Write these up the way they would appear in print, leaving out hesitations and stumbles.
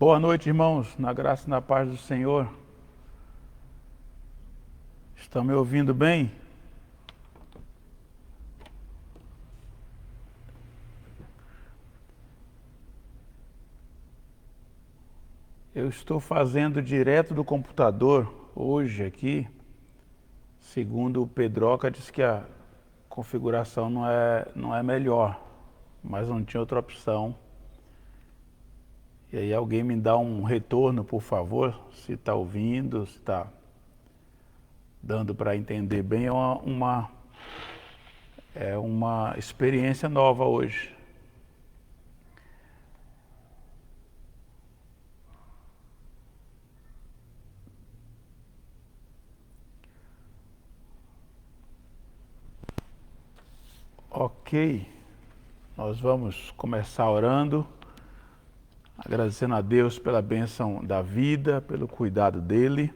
Boa noite, irmãos, na graça e na paz do Senhor. Estão me ouvindo bem? Eu estou fazendo direto do computador hoje aqui, segundo o Pedroca disse que a configuração não é melhor, mas não tinha outra opção. E aí alguém me dá um retorno, por favor, se está ouvindo, se está dando para entender bem. É uma experiência nova hoje. Ok, nós vamos começar orando, agradecendo a Deus pela bênção da vida, pelo cuidado dele.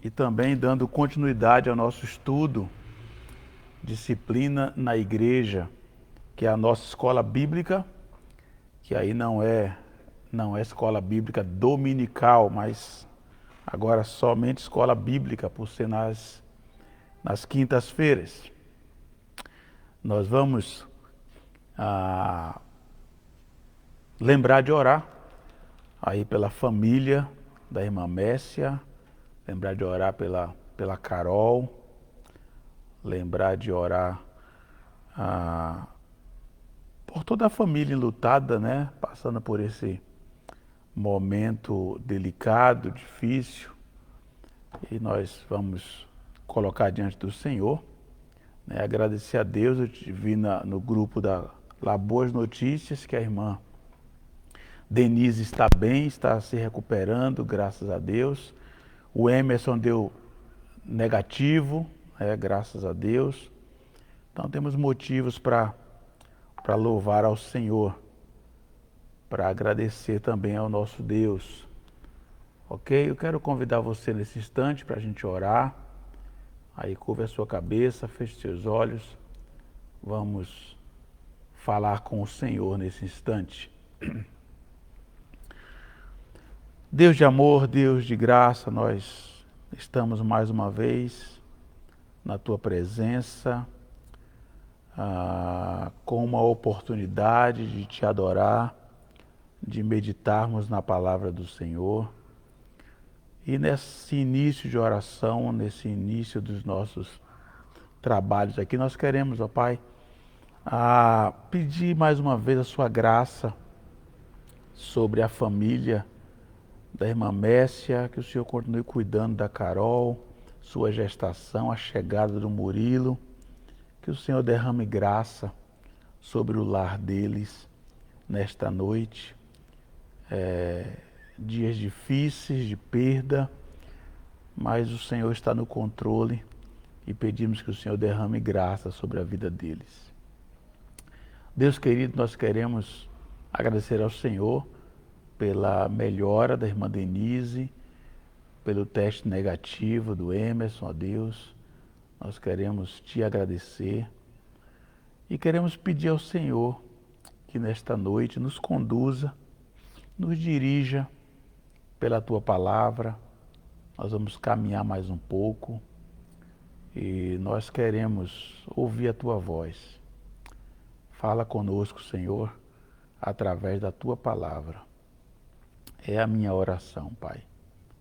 E também dando continuidade ao nosso estudo, disciplina na igreja, que é a nossa escola bíblica, que aí não é escola bíblica dominical, mas agora somente escola bíblica, por ser nas quintas-feiras. Nós vamos lembrar de orar aí pela família da irmã Messia, lembrar de orar pela Carol, lembrar de orar por toda a família enlutada, né? Passando por esse momento delicado, difícil. E nós vamos colocar diante do Senhor, né? Agradecer a Deus. Eu te vi no grupo da Lá Boas Notícias que a irmã Denise está bem, está se recuperando, graças a Deus. O Emerson deu negativo, graças a Deus. Então temos motivos para louvar ao Senhor, para agradecer também ao nosso Deus. Ok? Eu quero convidar você nesse instante para a gente orar. Aí curva a sua cabeça, feche seus olhos. Vamos falar com o Senhor nesse instante. Deus de amor, Deus de graça, nós estamos mais uma vez na tua presença, com uma oportunidade de te adorar, de meditarmos na palavra do Senhor. E nesse início de oração, nesse início dos nossos trabalhos aqui, nós queremos, ó Pai, pedir mais uma vez a sua graça sobre a família da irmã Messia, que o Senhor continue cuidando da Carol, sua gestação, a chegada do Murilo, que o Senhor derrame graça sobre o lar deles nesta noite. Dias difíceis de perda, mas o Senhor está no controle e pedimos que o Senhor derrame graça sobre a vida deles. Deus querido, nós queremos agradecer ao Senhor pela melhora da irmã Denise, pelo teste negativo do Emerson, ó Deus. Nós queremos te agradecer e queremos pedir ao Senhor que nesta noite nos conduza, nos dirija pela tua palavra. Nós vamos caminhar mais um pouco e nós queremos ouvir a tua voz. Fala conosco, Senhor, através da tua palavra. É a minha oração, Pai.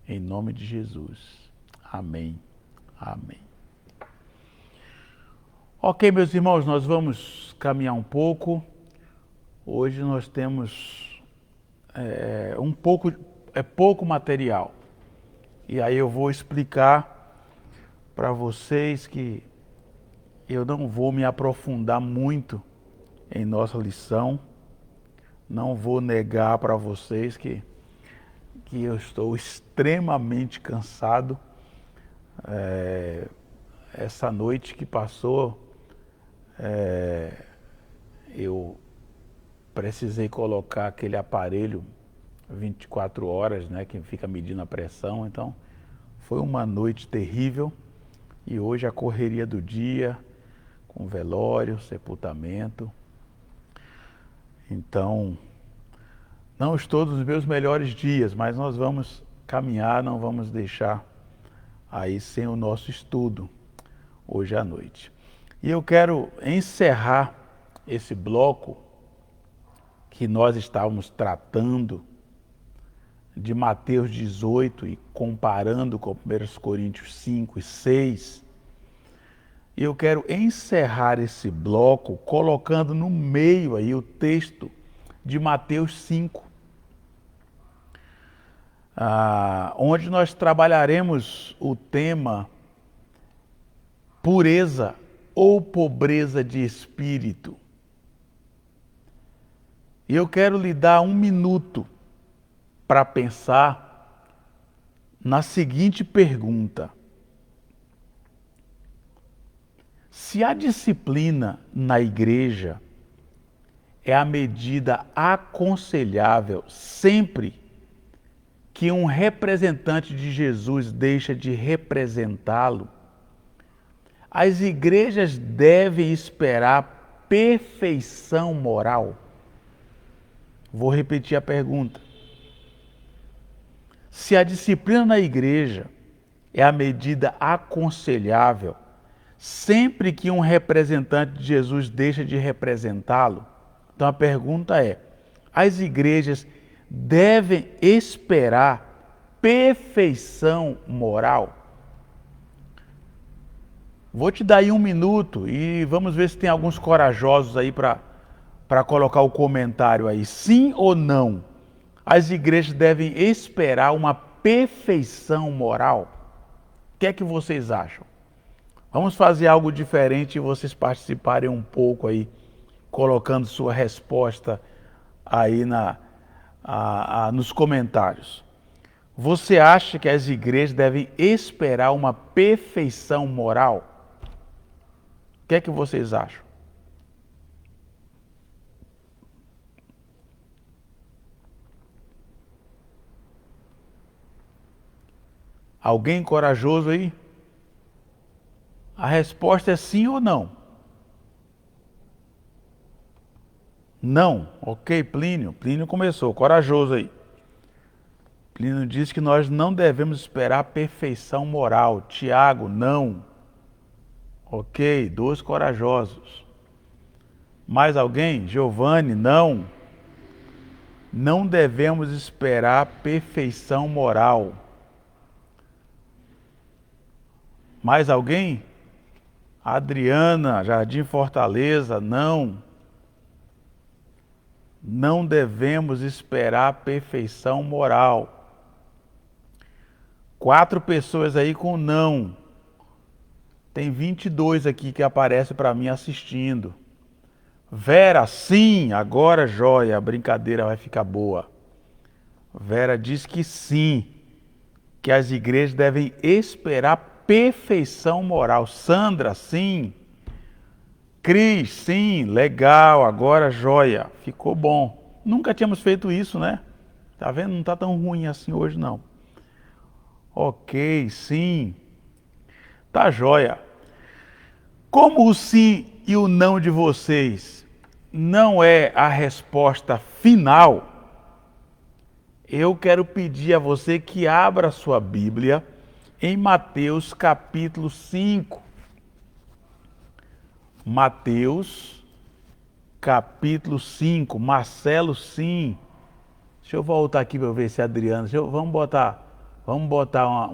Em nome de Jesus. Amém. Amém. Ok, meus irmãos, nós vamos caminhar um pouco. Hoje nós temos pouco material. E aí eu vou explicar para vocês que eu não vou me aprofundar muito em nossa lição. Não vou negar para vocês que eu estou extremamente cansado. Essa noite que passou, eu precisei colocar aquele aparelho 24 horas, né, que fica medindo a pressão. Então, foi uma noite terrível. E hoje a correria do dia, com velório, sepultamento. Então, não estou nos meus melhores dias, mas nós vamos caminhar, não vamos deixar aí sem o nosso estudo hoje à noite. E eu quero encerrar esse bloco que nós estávamos tratando de Mateus 18 e comparando com 1 Coríntios 5 e 6. E eu quero encerrar esse bloco colocando no meio aí o texto de Mateus 5, onde nós trabalharemos o tema pureza ou pobreza de espírito. E eu quero lhe dar 1 minuto para pensar na seguinte pergunta: se a disciplina na igreja é a medida aconselhável sempre que um representante de Jesus deixa de representá-lo, as igrejas devem esperar perfeição moral? Vou repetir a pergunta. Se a disciplina na igreja é a medida aconselhável, sempre que um representante de Jesus deixa de representá-lo, então a pergunta é: as igrejas devem esperar perfeição moral? Vou te dar aí 1 minuto e vamos ver se tem alguns corajosos aí para colocar o comentário aí. Sim ou não? As igrejas devem esperar uma perfeição moral? O que é que vocês acham? Vamos fazer algo diferente e vocês participarem um pouco aí, colocando sua resposta aí nos comentários. Você acha que as igrejas devem esperar uma perfeição moral? O que é que vocês acham? Alguém corajoso aí? A resposta é sim ou não? Não. Ok, Plínio. Plínio começou, corajoso aí. Plínio diz que nós não devemos esperar a perfeição moral. Tiago, não. Ok, 2 corajosos. Mais alguém? Giovanni, não. Não devemos esperar perfeição moral. Mais alguém? Adriana, Jardim Fortaleza, não. Não devemos esperar perfeição moral. 4 pessoas aí com não. Tem 22 aqui que aparecem para mim assistindo. Vera, sim, agora joia, a brincadeira vai ficar boa. Vera diz que sim, que as igrejas devem esperar perfeição moral. Sandra, sim. Cris, sim, legal, agora joia, ficou bom. Nunca tínhamos feito isso, né? Tá vendo? Não tá tão ruim assim hoje, não. Ok, sim. Tá joia. Como o sim e o não de vocês não é a resposta final, eu quero pedir a você que abra sua Bíblia em Mateus capítulo 5. Mateus capítulo 5. Marcelo, sim. Deixa eu voltar aqui para ver se é Adriano. Vamos botar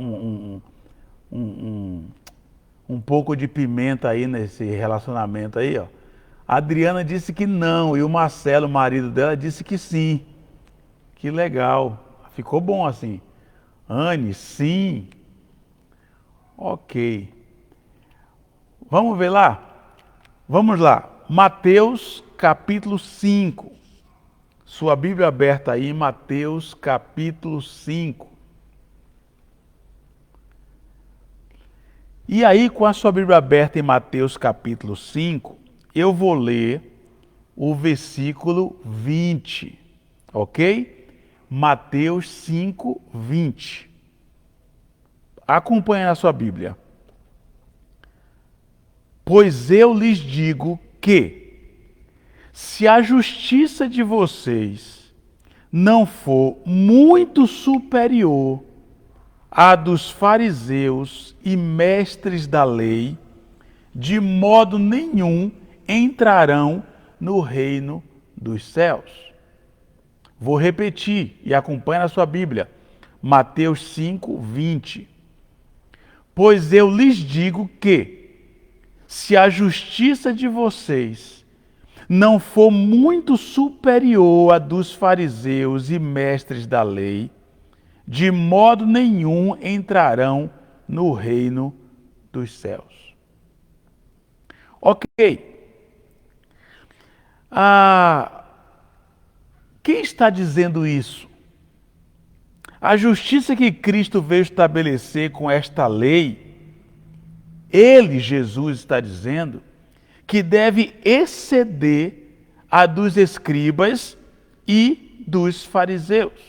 um pouco de pimenta aí nesse relacionamento aí, ó. A Adriana disse que não e o Marcelo, o marido dela, disse que sim. Que legal. Ficou bom assim. Anne, sim. Ok. Vamos ver lá? Vamos lá. Mateus capítulo 5. Sua Bíblia aberta aí, Mateus capítulo 5. E aí, com a sua Bíblia aberta em Mateus capítulo 5, eu vou ler o versículo 20, ok? Mateus 5, 20. Acompanhe na sua Bíblia. Pois eu lhes digo que, se a justiça de vocês não for muito superior à dos fariseus e mestres da lei, de modo nenhum entrarão no reino dos céus. Vou repetir e acompanhe na sua Bíblia. Mateus 5, 20. Pois eu lhes digo que, se a justiça de vocês não for muito superior à dos fariseus e mestres da lei, de modo nenhum entrarão no reino dos céus. Ok. Quem está dizendo isso? A justiça que Cristo veio estabelecer com esta lei, ele, Jesus, está dizendo que deve exceder a dos escribas e dos fariseus.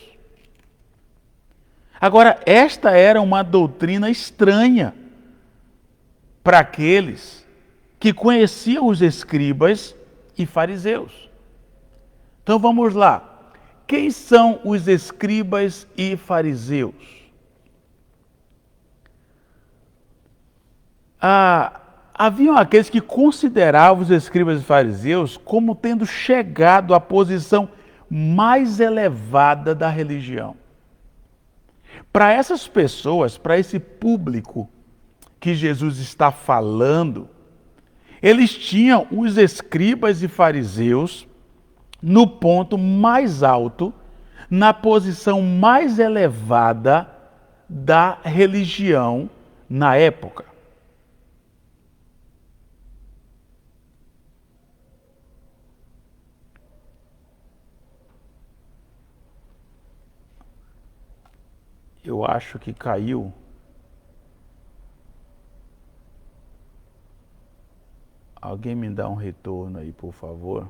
Agora, esta era uma doutrina estranha para aqueles que conheciam os escribas e fariseus. Então vamos lá. Quem são os escribas e fariseus? Haviam aqueles que consideravam os escribas e fariseus como tendo chegado à posição mais elevada da religião. Para essas pessoas, para esse público que Jesus está falando, eles tinham os escribas e fariseus no ponto mais alto, na posição mais elevada da religião na época. Eu acho que caiu. Alguém me dá um retorno aí, por favor.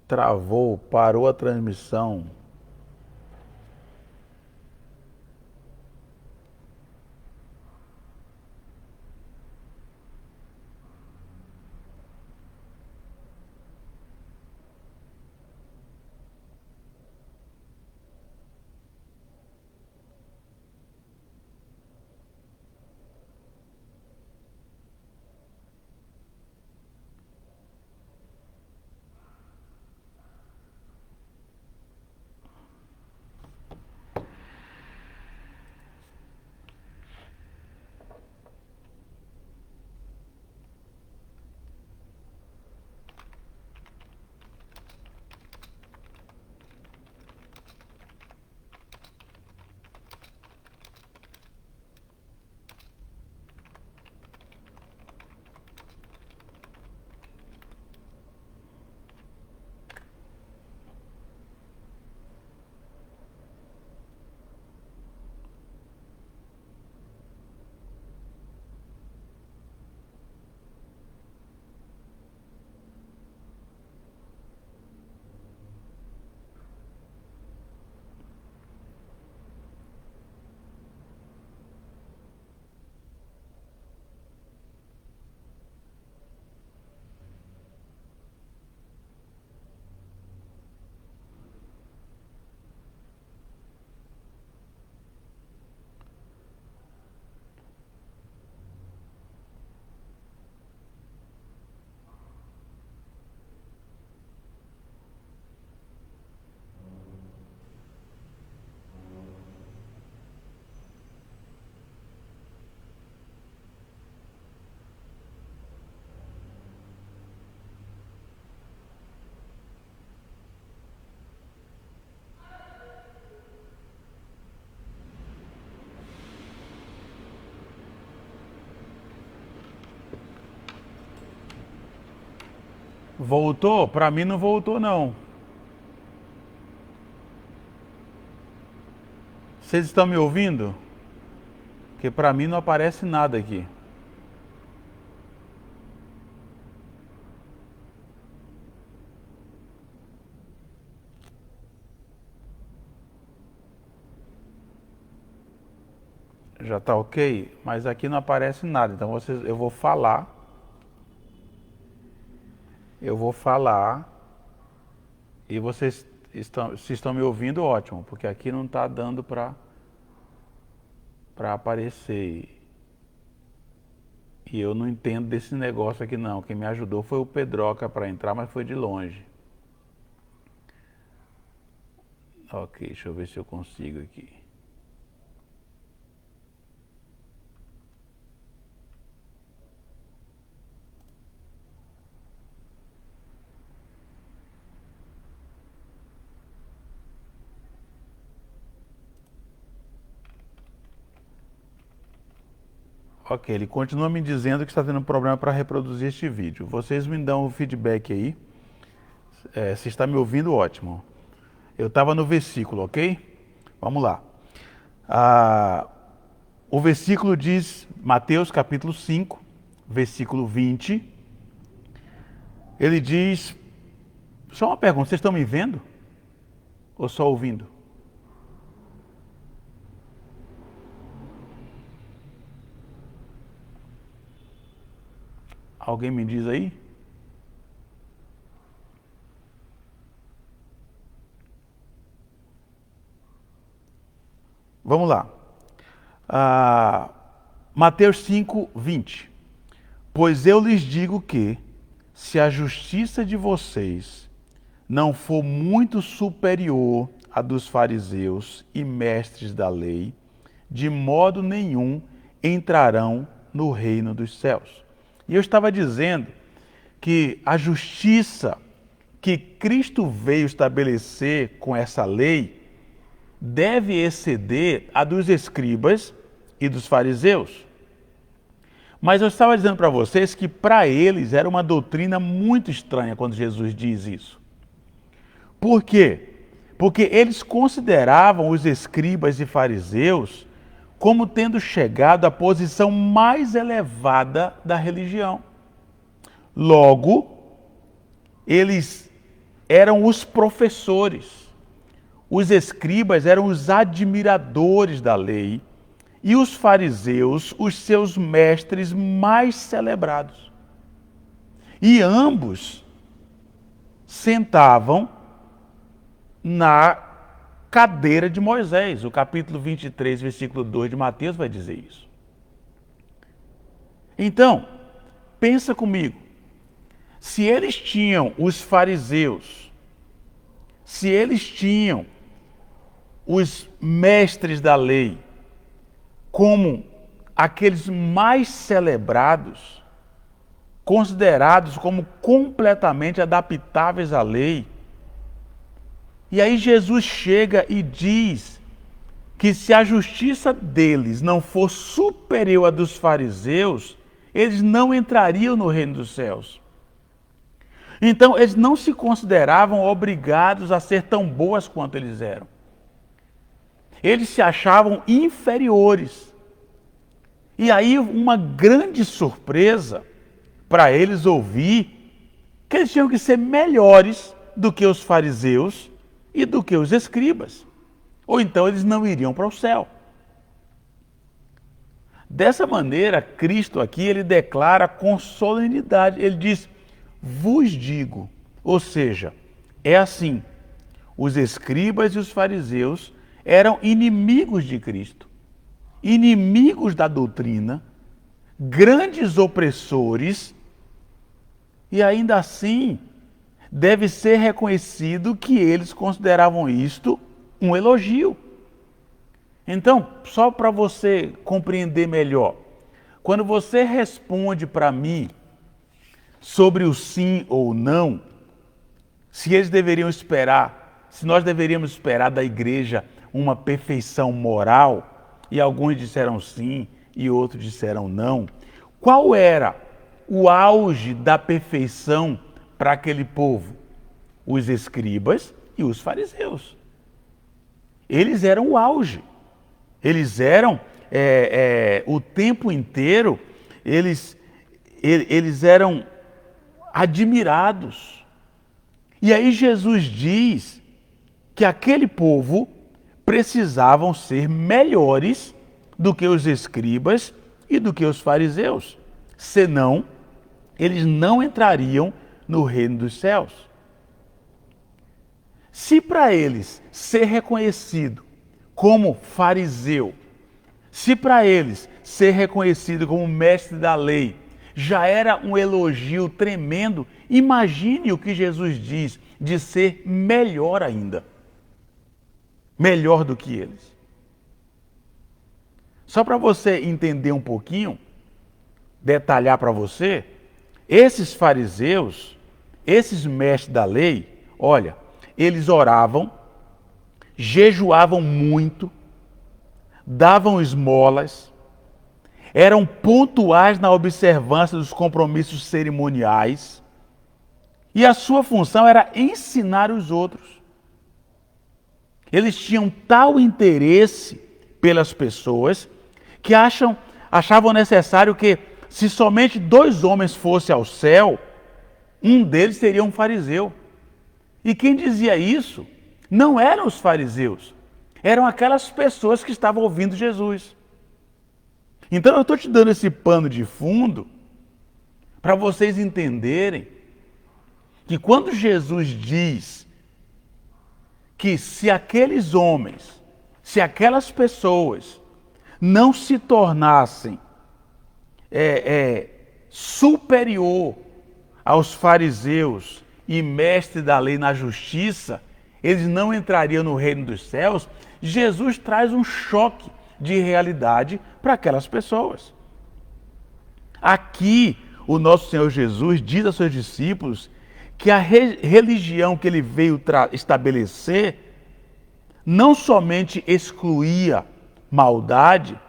Travou, parou a transmissão. Voltou? Para mim não voltou, não. Vocês estão me ouvindo? Porque para mim não aparece nada aqui. Já está ok? Mas aqui não aparece nada. Então eu vou falar. E vocês se estão me ouvindo, ótimo, porque aqui não está dando para aparecer. E eu não entendo desse negócio aqui não. Quem me ajudou foi o Pedroca para entrar, mas foi de longe. Ok, deixa eu ver se eu consigo aqui. Ok, ele continua me dizendo que está tendo problema para reproduzir este vídeo. Vocês me dão o feedback aí. Se está me ouvindo, ótimo. Eu estava no versículo, ok? Vamos lá. O versículo diz, Mateus capítulo 5, versículo 20. Ele diz, só uma pergunta, vocês estão me vendo? Ou só ouvindo? Alguém me diz aí? Vamos lá. Mateus 5, 20. Pois eu lhes digo que, se a justiça de vocês não for muito superior à dos fariseus e mestres da lei, de modo nenhum entrarão no reino dos céus. E eu estava dizendo que a justiça que Cristo veio estabelecer com essa lei deve exceder a dos escribas e dos fariseus. Mas eu estava dizendo para vocês que para eles era uma doutrina muito estranha quando Jesus diz isso. Por quê? Porque eles consideravam os escribas e fariseus como tendo chegado à posição mais elevada da religião. Logo, eles eram os professores, os escribas eram os admiradores da lei e os fariseus, os seus mestres mais celebrados. E ambos sentavam na cadeira de Moisés. O capítulo 23, versículo 2 de Mateus vai dizer isso. Então, pensa comigo. Se eles tinham os fariseus, se eles tinham os mestres da lei como aqueles mais celebrados, considerados como completamente adaptáveis à lei, e aí Jesus chega e diz que se a justiça deles não for superior à dos fariseus, eles não entrariam no reino dos céus. Então, eles não se consideravam obrigados a ser tão boas quanto eles eram. Eles se achavam inferiores. E aí, uma grande surpresa para eles ouvir que eles tinham que ser melhores do que os fariseus e do que os escribas. Ou então eles não iriam para o céu. Dessa maneira, Cristo aqui, ele declara com solenidade, ele diz, vos digo, ou seja, é assim, os escribas e os fariseus eram inimigos de Cristo, inimigos da doutrina, grandes opressores, e ainda assim deve ser reconhecido que eles consideravam isto um elogio. Então, só para você compreender melhor, quando você responde para mim sobre o sim ou não, se eles deveriam esperar, se nós deveríamos esperar da igreja uma perfeição moral, e alguns disseram sim e outros disseram não, qual era o auge da perfeição para aquele povo? Os escribas e os fariseus. Eles eram o auge. Eles eram, o tempo inteiro, eles eram admirados. E aí Jesus diz que aquele povo precisavam ser melhores do que os escribas e do que os fariseus, senão eles não entrariam no reino dos céus. Se para eles ser reconhecido como fariseu, se para eles ser reconhecido como mestre da lei já era um elogio tremendo, imagine o que Jesus diz de ser melhor ainda. Melhor do que eles. Só para você entender um pouquinho, detalhar para você, esses fariseus, esses mestres da lei, olha, eles oravam, jejuavam muito, davam esmolas, eram pontuais na observância dos compromissos cerimoniais, e a sua função era ensinar os outros. Eles tinham tal interesse pelas pessoas que achavam necessário que, se somente 2 homens fossem ao céu, um deles seria um fariseu. E quem dizia isso não eram os fariseus, eram aquelas pessoas que estavam ouvindo Jesus. Então eu estou te dando esse pano de fundo para vocês entenderem que quando Jesus diz que se aqueles homens, se aquelas pessoas não se tornassem superior aos fariseus e mestre da lei na justiça, eles não entrariam no reino dos céus, Jesus traz um choque de realidade para aquelas pessoas. Aqui, o nosso Senhor Jesus diz aos seus discípulos que a religião que ele veio estabelecer não somente excluía maldade,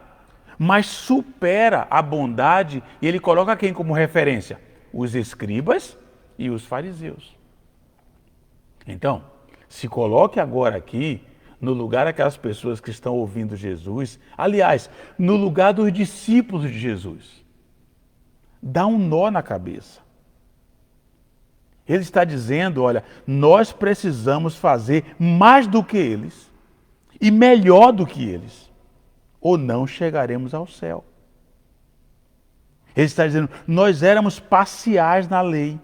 mas supera a bondade, e ele coloca quem como referência? Os escribas e os fariseus. Então, se coloque agora aqui no lugar daquelas pessoas que estão ouvindo Jesus, aliás, no lugar dos discípulos de Jesus. Dá um nó na cabeça. Ele está dizendo, olha, nós precisamos fazer mais do que eles e melhor do que eles, ou não chegaremos ao céu. Ele está dizendo, nós éramos parciais na lei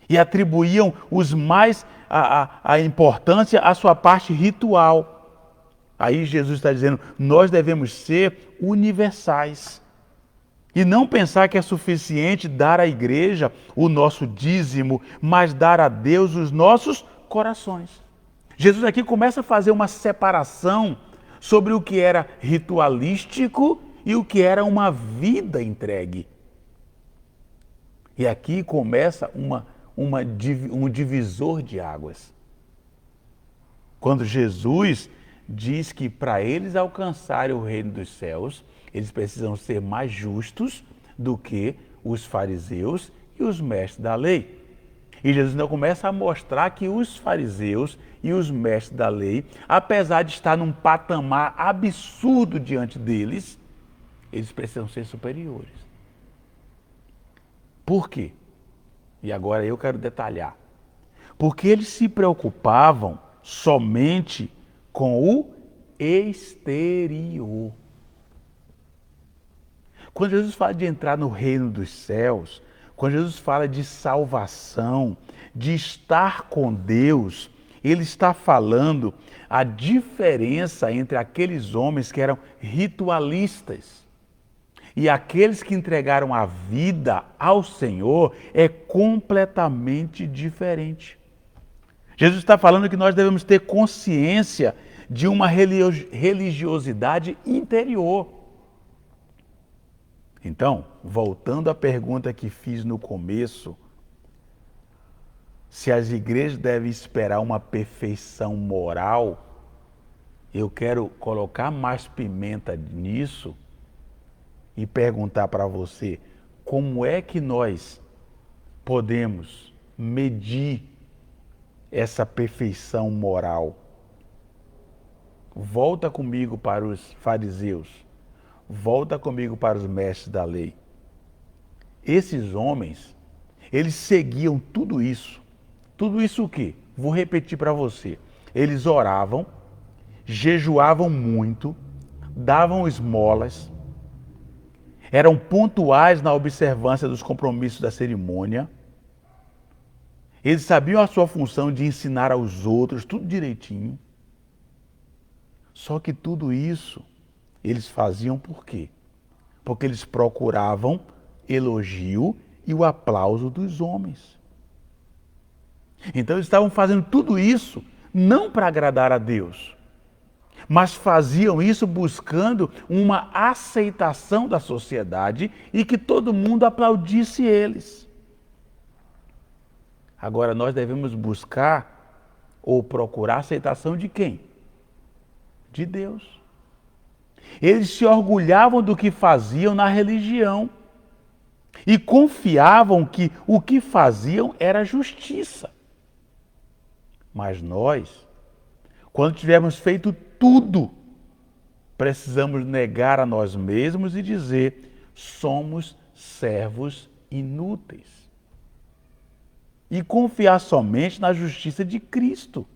e atribuíam a importância à sua parte ritual. Aí Jesus está dizendo, nós devemos ser universais. E não pensar que é suficiente dar à igreja o nosso dízimo, mas dar a Deus os nossos corações. Jesus aqui começa a fazer uma separação sobre o que era ritualístico e o que era uma vida entregue. E aqui começa um divisor de águas. Quando Jesus diz que para eles alcançarem o reino dos céus, eles precisam ser mais justos do que os fariseus e os mestres da lei. E Jesus então começa a mostrar que os fariseus e os mestres da lei, apesar de estar num patamar absurdo diante deles, eles precisam ser superiores. Por quê? E agora eu quero detalhar. Porque eles se preocupavam somente com o exterior. Quando Jesus fala de entrar no reino dos céus, quando Jesus fala de salvação, de estar com Deus, ele está falando a diferença entre aqueles homens que eram ritualistas e aqueles que entregaram a vida ao Senhor é completamente diferente. Jesus está falando que nós devemos ter consciência de uma religiosidade interior. Então, voltando à pergunta que fiz no começo, se as igrejas devem esperar uma perfeição moral, eu quero colocar mais pimenta nisso e perguntar para você, como é que nós podemos medir essa perfeição moral. Volta comigo para os fariseus. Volta comigo para os mestres da lei. Esses homens, eles seguiam tudo isso. Tudo isso o quê? Vou repetir para você. Eles oravam, jejuavam muito, davam esmolas, eram pontuais na observância dos compromissos da cerimônia. Eles sabiam a sua função de ensinar aos outros, tudo direitinho. Só que tudo isso eles faziam por quê? Porque eles procuravam elogio e o aplauso dos homens. Então eles estavam fazendo tudo isso não para agradar a Deus, mas faziam isso buscando uma aceitação da sociedade e que todo mundo aplaudisse eles. Agora nós devemos buscar ou procurar a aceitação de quem? De Deus. Eles se orgulhavam do que faziam na religião e confiavam que o que faziam era justiça. Mas nós, quando tivermos feito tudo, precisamos negar a nós mesmos e dizer: somos servos inúteis. E confiar somente na justiça de Cristo.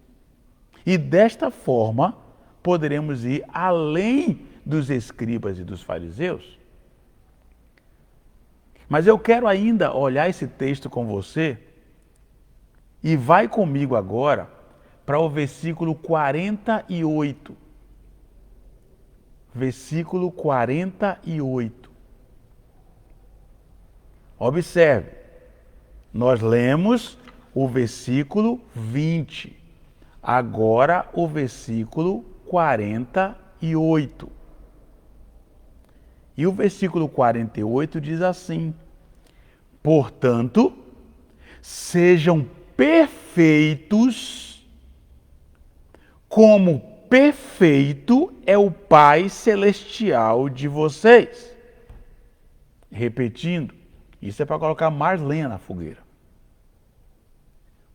E desta forma, poderemos ir além dos escribas e dos fariseus. Mas eu quero ainda olhar esse texto com você e vai comigo agora para o versículo 48. Versículo 48. Observe, nós lemos o versículo 20, agora o versículo 48. E o versículo 48 diz assim: portanto, sejam perfeitos, como perfeito é o Pai Celestial de vocês. Repetindo, isso é para colocar mais lenha na fogueira.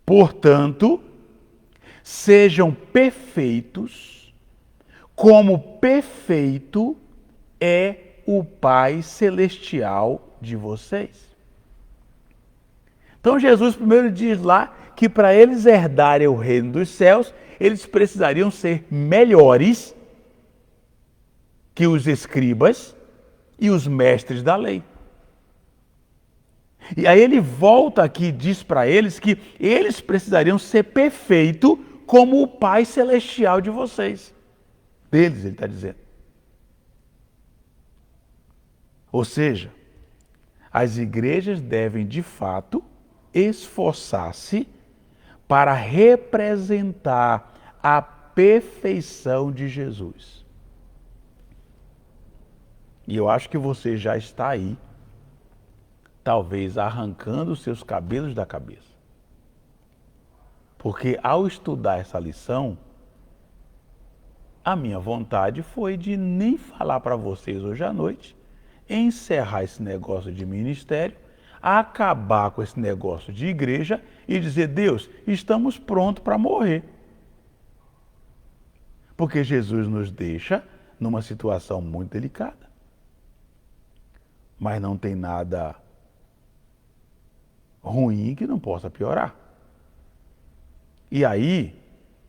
Portanto, sejam perfeitos, como perfeito é o Pai Celestial de vocês. Então Jesus primeiro diz lá que para eles herdarem o reino dos céus, eles precisariam ser melhores que os escribas e os mestres da lei. E aí ele volta aqui e diz para eles que eles precisariam ser perfeitos como o Pai Celestial de vocês. Deles, ele está dizendo. Ou seja, as igrejas devem, de fato, esforçar-se para representar a perfeição de Jesus. E eu acho que você já está aí, talvez arrancando os seus cabelos da cabeça. Porque ao estudar essa lição, a minha vontade foi de nem falar para vocês hoje à noite, encerrar esse negócio de ministério, acabar com esse negócio de igreja e dizer: Deus, estamos prontos para morrer. Porque Jesus nos deixa numa situação muito delicada. Mas não tem nada ruim que não possa piorar. E aí,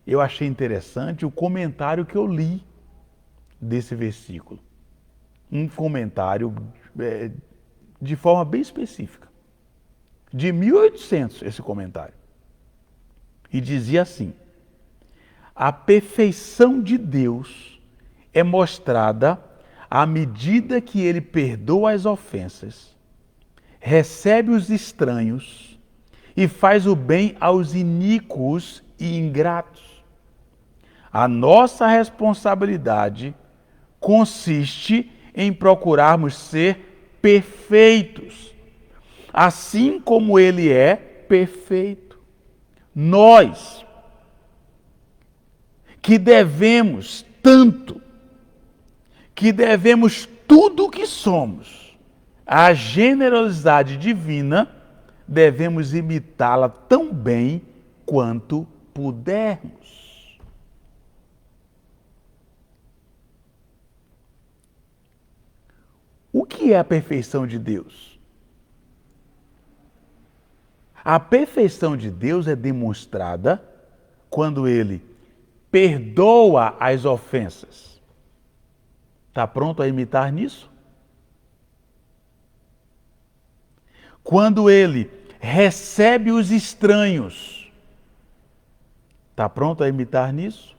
eu achei interessante o comentário que eu li desse versículo. Um comentário de forma bem específica. De 1800, esse comentário. E dizia assim: a perfeição de Deus é mostrada à medida que ele perdoa as ofensas, recebe os estranhos e faz o bem aos iníquos e ingratos. A nossa responsabilidade consiste em procurarmos ser perfeitos, assim como ele é perfeito. Nós, que devemos tanto, que devemos tudo o que somos à generosidade divina, devemos imitá-la tão bem quanto pudermos. O que é a perfeição de Deus? A perfeição de Deus é demonstrada quando Ele perdoa as ofensas. Está pronto a imitar nisso? Quando Ele recebe os estranhos. Está pronto a imitar nisso?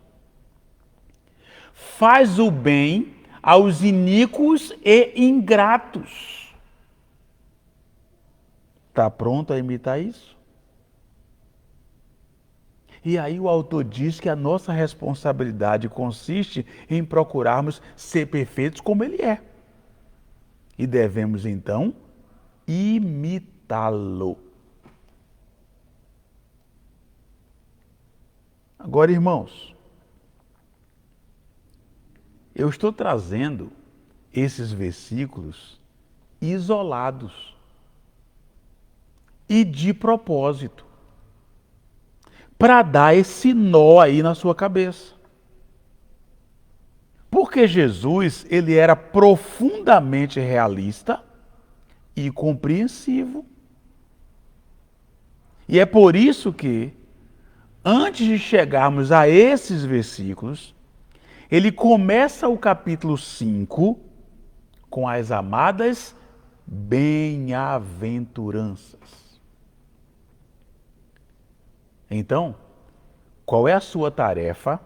Faz o bem aos iníquos e ingratos. Está pronto a imitar isso? E aí o autor diz que a nossa responsabilidade consiste em procurarmos ser perfeitos como ele é. E devemos então imitá-lo. Agora, irmãos, eu estou trazendo esses versículos isolados e de propósito, para dar esse nó aí na sua cabeça. Porque Jesus, ele era profundamente realista e compreensivo. E é por isso que, antes de chegarmos a esses versículos, ele começa o capítulo 5 com as amadas bem-aventuranças. Então, qual é a sua tarefa?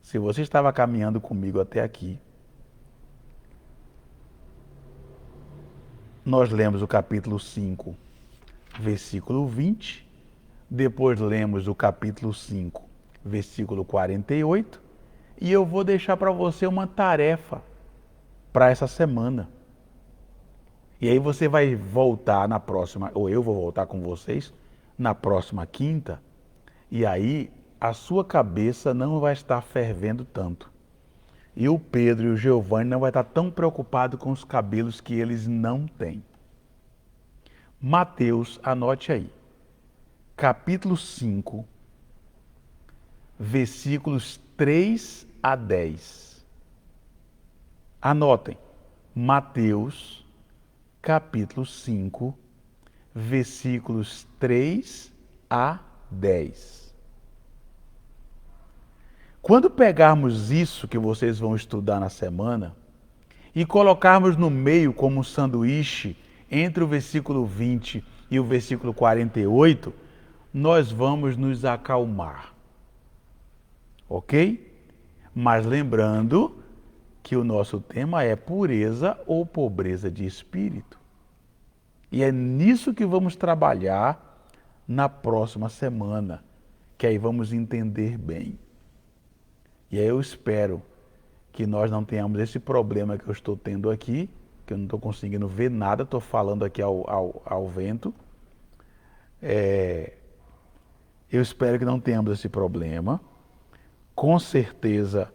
Se você estava caminhando comigo até aqui, nós lemos o capítulo 5, versículo 20, depois lemos o capítulo 5, versículo 48, e eu vou deixar para você uma tarefa para essa semana. E aí você vai voltar na próxima, ou eu vou voltar com vocês, na próxima quinta, e aí a sua cabeça não vai estar fervendo tanto. E o Pedro e o Giovanni não vai estar tão preocupados com os cabelos que eles não têm. Mateus, anote aí, capítulo 5, versículos 3 a 10. Anotem, Mateus, capítulo 5, versículos 3 a 10. Quando pegarmos isso que vocês vão estudar na semana e colocarmos no meio como um sanduíche entre o versículo 20 e o versículo 48, nós vamos nos acalmar. Ok? Mas lembrando que o nosso tema é pureza ou pobreza de espírito. E é nisso que vamos trabalhar na próxima semana, que aí vamos entender bem. E aí eu espero que nós não tenhamos esse problema que eu estou tendo aqui, que eu não estou conseguindo ver nada, estou falando aqui ao vento. Eu espero que não tenhamos esse problema. Com certeza,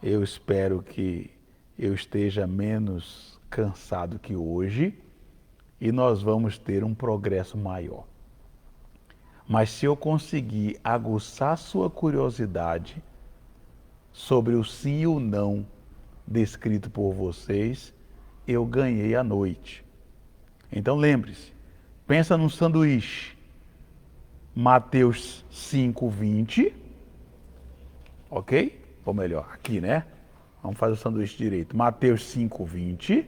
eu espero que eu esteja menos cansado que hoje e nós vamos ter um progresso maior. Mas se eu conseguir aguçar sua curiosidade sobre o sim e o não descrito por vocês, eu ganhei a noite. Então lembre-se, pensa num sanduíche. Mateus 5:20, ok? Ou melhor, aqui, né? Vamos fazer o sanduíche direito. Mateus 5:20,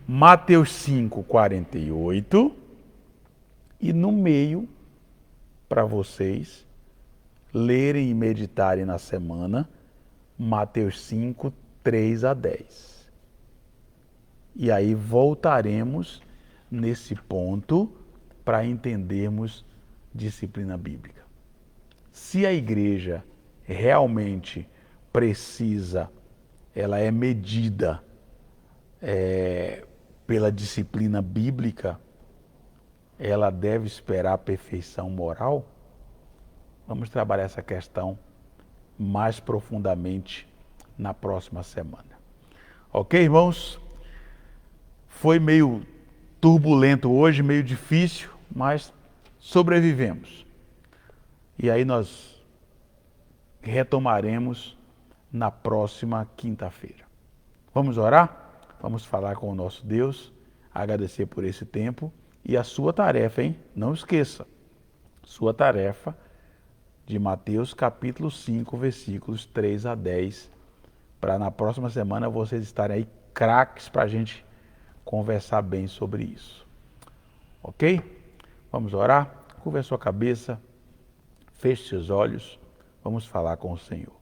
Mateus 5:48 e no meio, para vocês lerem e meditarem na semana, Mateus 5, 3 a 10. E aí voltaremos nesse ponto para entendermos disciplina bíblica. Se a igreja realmente precisa, ela é medida pela disciplina bíblica, ela deve esperar a perfeição moral? Vamos trabalhar essa questão mais profundamente na próxima semana. Ok, irmãos? Foi meio turbulento hoje, meio difícil, mas sobrevivemos. E aí nós retomaremos na próxima quinta-feira. Vamos orar? Vamos falar com o nosso Deus, agradecer por esse tempo e a sua tarefa, hein? Não esqueça, sua tarefa de Mateus capítulo 5, versículos 3 a 10, para na próxima semana vocês estarem aí craques para a gente conversar bem sobre isso. Ok? Vamos orar? Curva a sua cabeça, feche seus olhos, vamos falar com o Senhor.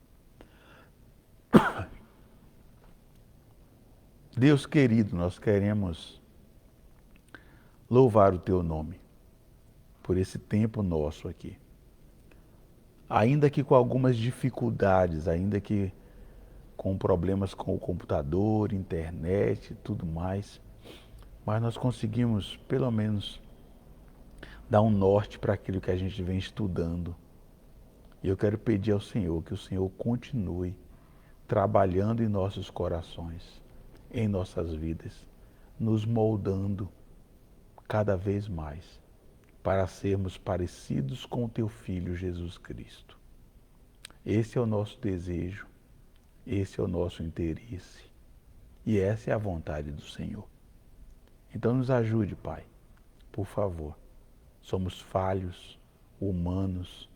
Deus querido, nós queremos louvar o teu nome por esse tempo nosso aqui. Ainda que com algumas dificuldades, ainda que com problemas com o computador, internet e tudo mais, mas nós conseguimos pelo menos dar um norte para aquilo que a gente vem estudando. E eu quero pedir ao Senhor que o Senhor continue trabalhando em nossos corações, em nossas vidas, nos moldando cada vez mais para sermos parecidos com o teu Filho Jesus Cristo. Esse é o nosso desejo, esse é o nosso interesse e essa é a vontade do Senhor. Então nos ajude, Pai, por favor. Somos falhos, humanos,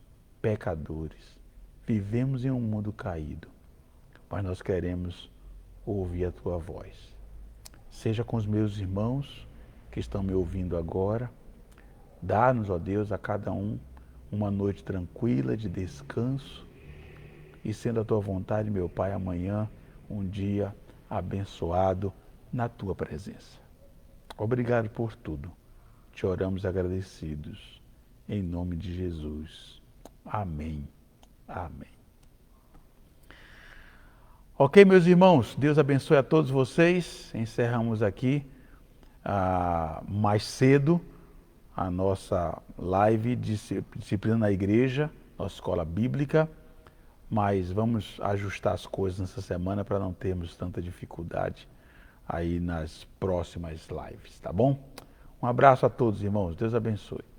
pecadores. Vivemos em um mundo caído, mas nós queremos ouvir a tua voz. Seja com os meus irmãos que estão me ouvindo agora. Dá-nos, ó Deus, a cada um uma noite tranquila de descanso e sendo a tua vontade, meu Pai, amanhã um dia abençoado na tua presença. Obrigado por tudo. Te oramos agradecidos. Em nome de Jesus. Amém. Amém. Ok, meus irmãos, Deus abençoe a todos vocês. Encerramos aqui mais cedo a nossa live de disciplina na igreja, nossa escola bíblica, mas vamos ajustar as coisas nessa semana para não termos tanta dificuldade aí nas próximas lives, tá bom? Um abraço a todos, irmãos. Deus abençoe.